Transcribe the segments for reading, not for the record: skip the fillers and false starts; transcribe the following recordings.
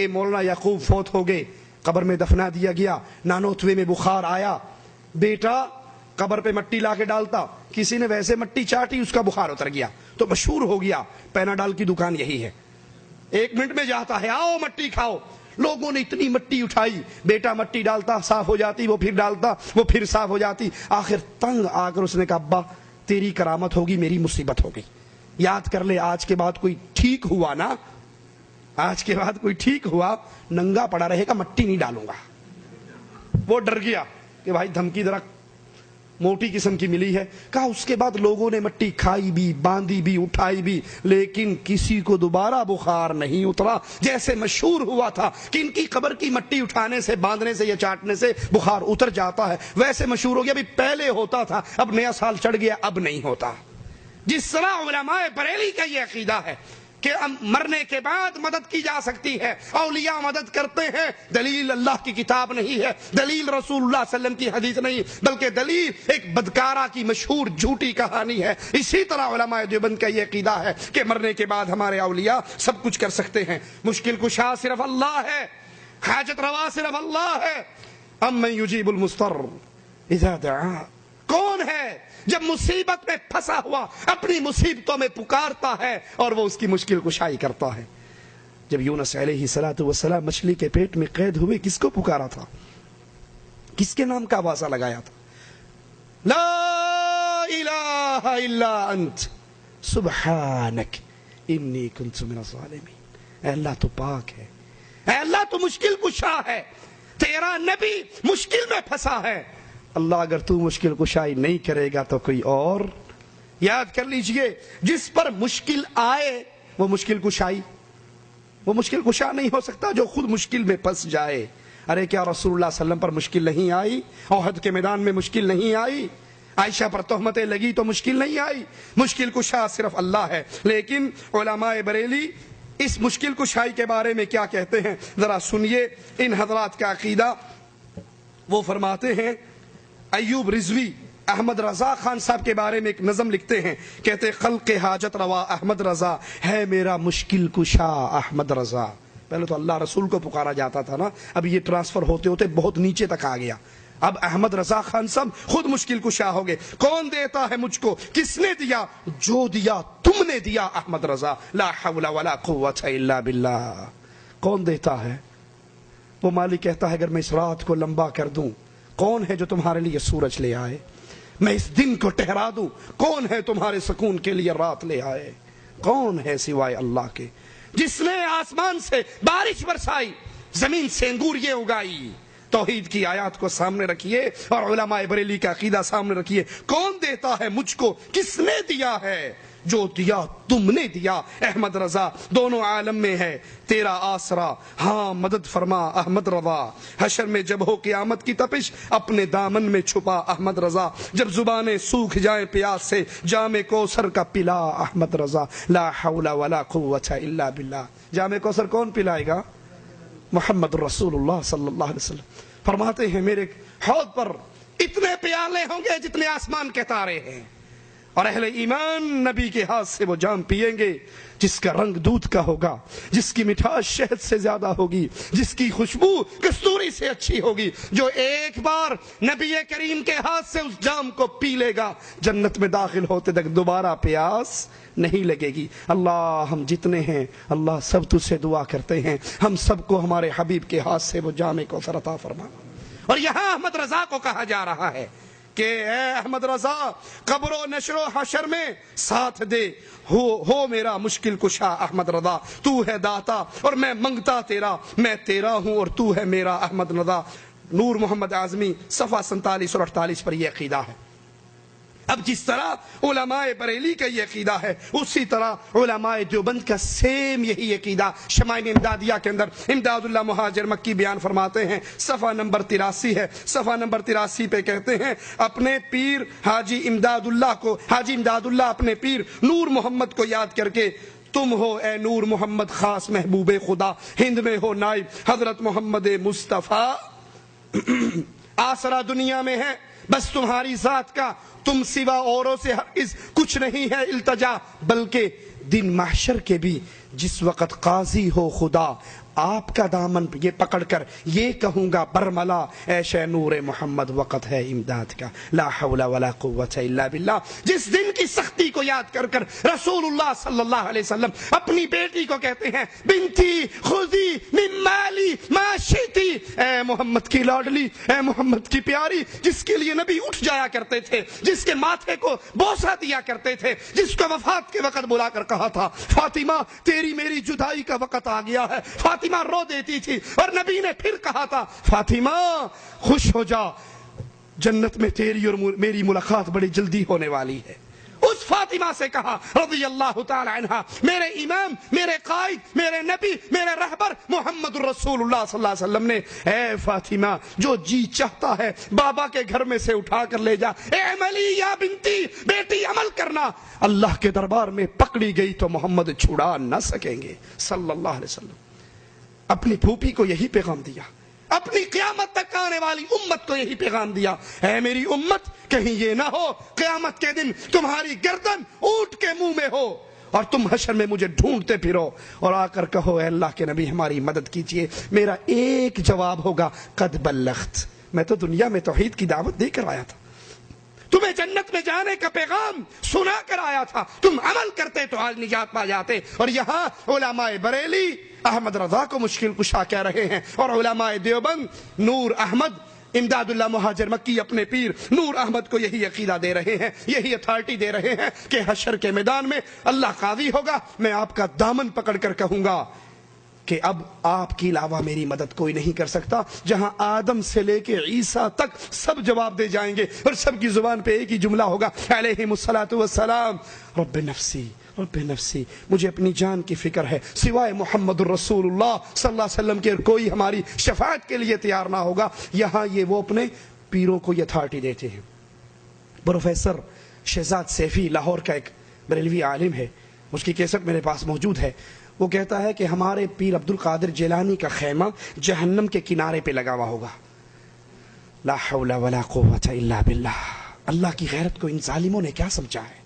مولانا یعقوب فوت ہو گئے, قبر میں دفنا دیا گیا, نانوتوے میں بخار آیا, بیٹا قبر پہ مٹی لا کے ڈالتا, کسی نے ویسے مٹی چاٹی, اس کا بخار اتر گیا تو مشہور ہو گیا پیناڈال کی دکان یہی ہے, 1 منٹ میں جاتا ہے, آؤ مٹی کھاؤ. لوگوں نے اتنی مٹی اٹھائی, بیٹا مٹی ڈالتا صاف ہو جاتی, وہ پھر ڈالتا وہ پھر صاف ہو جاتی. آخر تنگ آ کر اس نے کہا ابا تیری کرامت ہوگی, میری مصیبت ہو گئی, یاد کر لے آج کے بعد کوئی ٹھیک ہوا نا, آج کے بعد کوئی ٹھیک ہوا ننگا پڑا رہے گا, مٹی نہیں ڈالوں گا. وہ ڈر گیا کہ بھائی دھمکی ذرا موٹی قسم کی ملی ہے. کہا اس کے بعد لوگوں نے مٹی کھائی بھی, باندھی بھی, اٹھائی بھی, لیکن کسی کو دوبارہ بخار نہیں اترا. جیسے مشہور ہوا تھا کہ ان کی قبر کی مٹی اٹھانے سے, باندھنے سے یا چاٹنے سے بخار اتر جاتا ہے, ویسے مشہور ہو گیا. ابھی پہلے ہوتا تھا, اب نیا سال چڑھ گیا, اب نہیں ہوتا. جس طرح علماء بریلی کا یہ عقیدہ ہے کہ مرنے کے بعد مدد کی جا سکتی ہے, اولیاء مدد کرتے ہیں, دلیل اللہ کی کتاب نہیں ہے, دلیل رسول اللہ صلی اللہ علیہ وسلم کی حدیث نہیں, بلکہ دلیل ایک بدکارہ کی مشہور جھوٹی کہانی ہے. اسی طرح علماء دیوبند کا یہ عقیدہ ہے کہ مرنے کے بعد ہمارے اولیاء سب کچھ کر سکتے ہیں. مشکل کشا صرف اللہ ہے, حاجت روا صرف اللہ ہے. امن یجیب المضطر اذا دعا, کون ہے جب مصیبت میں پھنسا ہوا اپنی مصیبتوں میں پکارتا ہے اور وہ اس کی مشکل کشائی کرتا ہے. جب یونس علیہ السلام مچھلی کے پیٹ میں قید ہوئے, کس کو پکارا تھا, کس کے نام کا آوازہ لگایا تھا؟ لا الہ الا انت سبحانک انی کنت من الظالمین. اے اللہ تو پاک ہے, اے اللہ تو مشکل کشا ہے, تیرا نبی مشکل میں پھنسا ہے. اللہ اگر تو مشکل کشائی نہیں کرے گا تو کوئی اور. یاد کر لیجئے, جس پر مشکل آئے وہ مشکل کشائی, وہ مشکل کشا نہیں ہو سکتا جو خود مشکل میں پھنس جائے. ارے کیا رسول اللہ صلی اللہ علیہ وسلم پر مشکل نہیں آئی؟ احد کے میدان میں مشکل نہیں آئی؟ عائشہ پر تہمتیں لگی تو مشکل نہیں آئی؟ مشکل کشا صرف اللہ ہے. لیکن علماء بریلی اس مشکل کشائی کے بارے میں کیا کہتے ہیں ذرا سنیے. ان حضرات کا عقیدہ, وہ فرماتے ہیں, ایوب رضوی احمد رضا خان صاحب کے بارے میں ایک نظم لکھتے ہیں, کہتے خلق حاجت روا احمد رضا ہے میرا مشکل کشا احمد رضا. پہلے تو اللہ رسول کو پکارا جاتا تھا نا, اب یہ ٹرانسفر ہوتے ہوتے بہت نیچے تک آ گیا. اب احمد رضا خان صاحب خود مشکل کشا ہو گئے. کون دیتا ہے مجھ کو, کس نے دیا, جو دیا تم نے دیا احمد رضا, لا حول ولا قوت الا باللہ. کون دیتا ہے؟ وہ مالک کہتا ہے اگر میں اس رات کو لمبا کر دوں, کون ہے جو تمہارے لیے سورج لے آئے؟ میں اس دن کو ٹھہرا دوں, کون ہے تمہارے سکون کے لیے رات لے آئے؟ کون ہے سوائے اللہ کے, جس نے آسمان سے بارش برسائی, زمین سے انگوریاں اگائی. توحید کی آیات کو سامنے رکھیے اور علماء بریلی کا عقیدہ سامنے رکھیے. کون دیتا ہے مجھ کو, کس نے دیا ہے؟ جو دیا تم نے دیا احمد رضا. دونوں عالم میں ہے تیرا آسرا, ہاں مدد فرما احمد رضا. حشر میں جب ہو قیامت کی تپش, اپنے دامن میں چھپا احمد رضا. جب زبانیں سوکھ جائیں پیاس سے, جام کوثر کا پلا احمد رضا. لا حول ولا قوت الا باللہ. جام کوثر کون پلائے گا؟ محمد رسول اللہ صلی اللہ علیہ وسلم. فرماتے ہیں میرے حوض پر اتنے پیالے ہوں گے جتنے آسمان کے تارے ہیں, اور اہل ایمان نبی کے ہاتھ سے وہ جام پیئیں گے جس کا رنگ دودھ کا ہوگا, جس کی مٹھاس شہد سے زیادہ ہوگی, جس کی خوشبو کستوری سے اچھی ہوگی. جو ایک بار نبی کریم کے ہاتھ سے اس جام کو پی لے گا, جنت میں داخل ہوتے تک دوبارہ پیاس نہیں لگے گی. اللہ ہم جتنے ہیں, اللہ سب تجھ سے دعا کرتے ہیں, ہم سب کو ہمارے حبیب کے ہاتھ سے وہ جام کوثر عطا فرما. اور یہاں احمد رضا کو کہا جا رہا ہے کہ اے احمد رضا, قبر و نشر و حشر میں ساتھ دے, ہو میرا مشکل کشا احمد رضا. تو ہے داتا اور میں منگتا تیرا, میں تیرا ہوں اور تو ہے میرا احمد رضا. نور محمد اعظمی صفحہ 47 اور 48 پر یہ عقیدہ ہے. اب جس طرح علماء بریلی کا یہ عقیدہ ہے, اسی طرح علماء دیوبند کا سیم یہی عقیدہ شمائل امدادیہ کے اندر امداد اللہ مہاجر مکی بیان فرماتے ہیں. صفحہ نمبر 83 ہے. صفحہ نمبر 83 پہ کہتے ہیں اپنے پیر حاجی امداد اللہ اپنے پیر نور محمد کو یاد کر کے, تم ہو اے نور محمد خاص محبوب خدا, ہند میں ہو نائب حضرت محمد مصطفیٰ. آسرا دنیا میں ہے بس تمہاری ذات کا, تم سوا اوروں سے ہرگز کچھ نہیں ہے التجا, بلکہ دن محشر کے بھی جس وقت قاضی ہو خدا آپ کا دامن یہ پکڑ کر یہ کہوں گا برملا اے شہ نور محمد وقت ہے امداد کا لا حول ولا قوت الا باللہ. جس دن کی سختی کو یاد کر کر رسول اللہ صلی اللہ علیہ وسلم اپنی بیٹی کو کہتے ہیں بنتی خذی من مالی ما شئتی، اے محمد کی لاڈلی، اے محمد کی پیاری، جس کے لیے نبی اٹھ جایا کرتے تھے، جس کے ماتھے کو بوسہ دیا کرتے تھے، جس کو وفات کے وقت بلا کر کہا تھا فاطمہ تیری میری جدائی کا وقت آ گیا ہے، فاطمہ رو دیتی تھی، اور نبی نے پھر کہا تھا فاطمہ خوش ہو جا، جنت میں تیری اور میری ملاقات بڑی جلدی ہونے والی ہے. اس فاطمہ سے کہا رضی اللہ تعالی عنہ، میرے امام، میرے قائد، میرے نبی، میرے رہبر محمد رسول اللہ صلی اللہ علیہ وسلم نے، اے فاطمہ جو جی چاہتا ہے بابا کے گھر میں سے اٹھا کر لے جا، اے عملی یا بنتی، بیٹی عمل کرنا. اللہ کے دربار میں پکڑی گئی تو محمد چھڑا نہ سکیں گے صلی اللہ علیہ وسلم. اپنی پھوپھی کو یہی پیغام دیا، اپنی قیامت تک آنے والی امت کو یہی پیغام دیا، اے میری امت کہیں یہ نہ ہو قیامت کے دن تمہاری گردن اونٹ کے منہ میں ہو اور تم حشر میں مجھے ڈھونڈتے پھرو اور آ کر کہو اے اللہ کے نبی ہماری مدد کیجئے. میرا ایک جواب ہوگا قد بلغت، میں تو دنیا میں توحید کی دعوت دے کر آیا تھا، تمہیں جنت میں جانے کا پیغام سنا کر آیا تھا، تم عمل کرتے تو آج نجات پا جاتے. اور یہاں علماء بریلی احمد رضا کو مشکل کشا کہہ رہے ہیں، اور علماء دیوبند نور احمد امداد اللہ مہاجر مکی اپنے پیر نور احمد کو یہی عقیدہ دے رہے ہیں، یہی اتھارٹی دے رہے ہیں کہ حشر کے میدان میں اللہ قاضی ہوگا، میں آپ کا دامن پکڑ کر کہوں گا کہ اب آپ کی علاوہ میری مدد کوئی نہیں کر سکتا. جہاں آدم سے لے کے عیسیٰ تک سب جواب دے جائیں گے اور سب کی زبان پہ ایک ہی جملہ ہوگا علیہم الصلاۃ والسلام رب نفسی رب نفسی، مجھے اپنی جان کی فکر ہے، سوائے محمد الرسول اللہ صلی اللہ علیہ وسلم کے کوئی ہماری شفاعت کے لیے تیار نہ ہوگا. یہاں یہ وہ اپنے پیروں کو یہ اتھارٹی دیتے ہیں. پروفیسر شہزاد سیفی لاہور کا ایک بریلوی عالم ہے، اس کی کیسٹ میرے پاس موجود ہے. وہ کہتا ہے کہ ہمارے پیر عبد القادر جیلانی کا خیمہ جہنم کے کنارے پہ لگا ہوا ہوگا. لا حول ولا قوت الا باللہ. اللہ کی غیرت کو ان ظالموں نے کیا سمجھا ہے،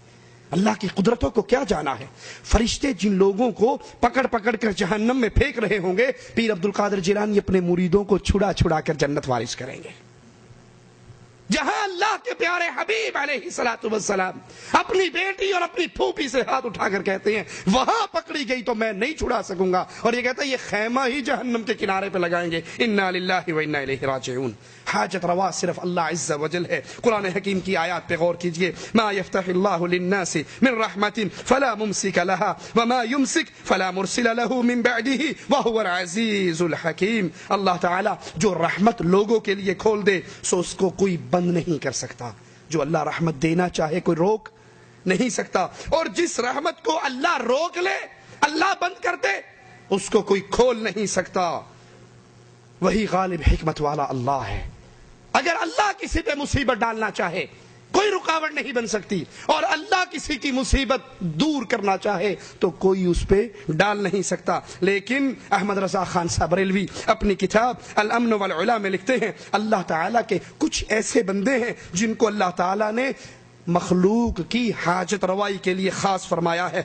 اللہ کی قدرتوں کو کیا جانا ہے. فرشتے جن لوگوں کو پکڑ پکڑ کر جہنم میں پھینک رہے ہوں گے، پیر عبد القادر جیلانی اپنے مریدوں کو چھڑا چھڑا کر جنت وارث کریں گے. جہاں اللہ کے پیارے حبیب علیہ الصلوۃ والسلام اپنی بیٹی اور اپنی پھوپھی سے ہاتھ اٹھا کر کہتے ہیں وہاں پکڑی گئی تو میں نہیں چھڑا سکوں گا، اور یہ کہتا ہے یہ خیمہ ہی جہنم کے کنارے پہ لگائیں گے. انا للہ و انا الیہ راجعون. حاجت روا صرف اللہ عز و جل ہے. قرآن حکیم کی آیات پہ غور کیجئے. ما یفتح اللہ للناس من رحمت فلا ممسک لها وما یمسک فلا مرسل له من بعده وهو العزیز الحکیم. اللہ تعالی جو رحمت لوگوں کے لیے کھول دے سو اس کو کوئی بند نہیں کر سکتا. جو اللہ رحمت دینا چاہے کوئی روک نہیں سکتا، اور جس رحمت کو اللہ روک لے، اللہ بند کر دے، اس کو کوئی کھول نہیں سکتا. وہی غالب حکمت والا اللہ ہے. اگر اللہ کسی پہ مصیبت ڈالنا چاہے کوئی رکاوٹ نہیں بن سکتی، اور اللہ کسی کی مصیبت دور کرنا چاہے تو کوئی اس پہ ڈال نہیں سکتا. لیکن احمد رضا خان صاحب بریلوی اپنی کتاب الامن والعلا میں لکھتے ہیں اللہ تعالیٰ کے کچھ ایسے بندے ہیں جن کو اللہ تعالیٰ نے مخلوق کی حاجت روائی کے لیے خاص فرمایا ہے.